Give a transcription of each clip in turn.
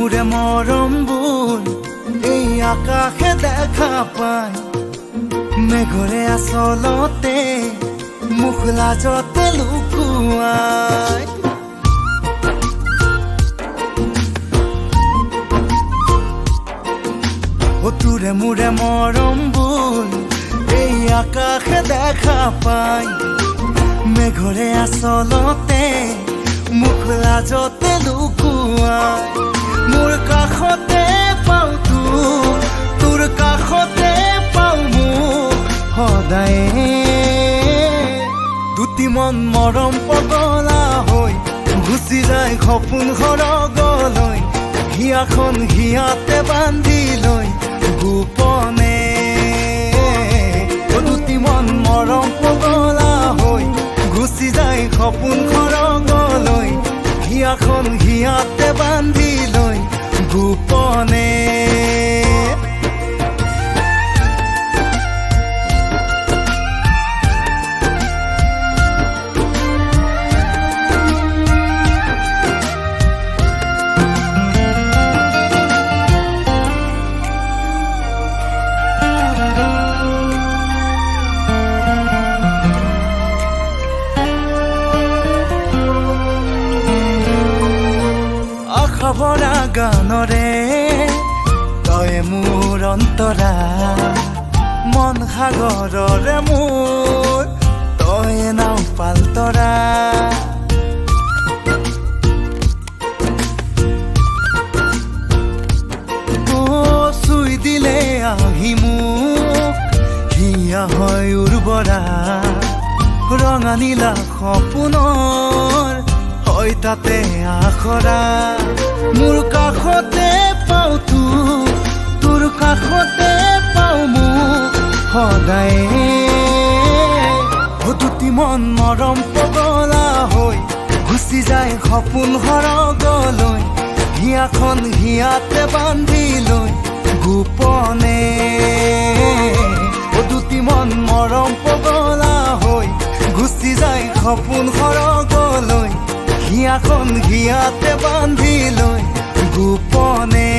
মোৰে মৰমবোৰ এই আকাশে দেখা পায়, মেঘৰে আচলতে মুখ লাজতে লুকুৱাই। তোৰে মোৰে মৰমবোৰ এই আকাশে দেখা পায়, মেঘৰে আচলতে মুখ লাজতে লুকুৱাই। মোৰ কাষতে পাওঁ তোৰ কাষতে পাওঁ মোক সদায়ে। দুটি মন মৰম পগলা হৈ গুচি যায় সপোন সৰগলৈ, হিয়াখন হিয়াতে বান্ধি লৈ গোপনে। দুটি মন মৰম পগলা হৈ গুচি যায় সপোন সৰগলৈ, হিয়াখন হিয়াতে বান্ধি লৈ গোপনে। ভৰা গানৰে তই মোৰ অন্তৰা, মন সাগৰৰে মোৰ তই নাও পালতৰা। চুই দিলে আহি মোক হিয়া হয় উৰ্বৰা, ৰঙা নীলা সপোনৰ হয় তাতে আখৰা। মোৰ কাষতে পাওঁ তোৰ কাষতে পাওঁ মোক সদায়ে। দুটি মন মৰম পগলা হৈ গুচি যায় সপোন সৰগলৈ, হিয়াখন হিয়াতে বান্ধি লৈ গোপনে। দুটি মন মৰম পগলা হৈ গুচি যায় সপোন সৰগলৈ, হিয়াখন হিয়াতে বান্ধি লৈ গোপনে।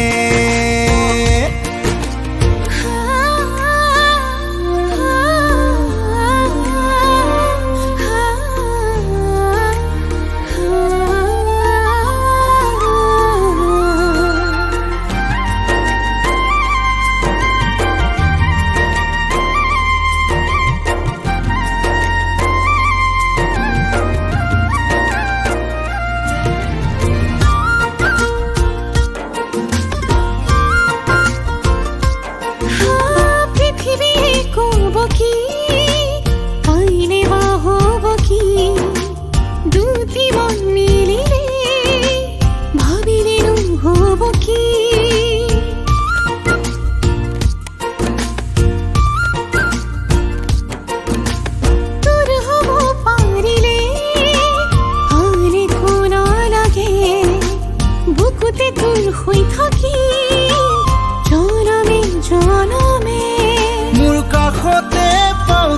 মোৰ কাষতে পাওঁ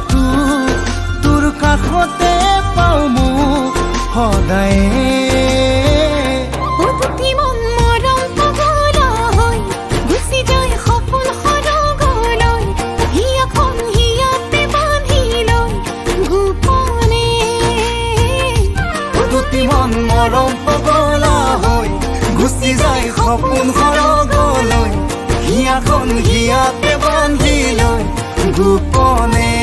তোৰ কাষতে পাওঁ মোক সদায়ে। দুটি মন মৰম পগলা হৈ গুচি যায় সপোন সৰগলৈ, হিয়াখন হিয়াতে বান্ধি লৈ গোপনে। দুটি মন মৰম পগলা হৈ গুচি যায় সপোন সৰগলৈ, হিয়াখন হিয়াতে বান্ধি লৈ গোপনে।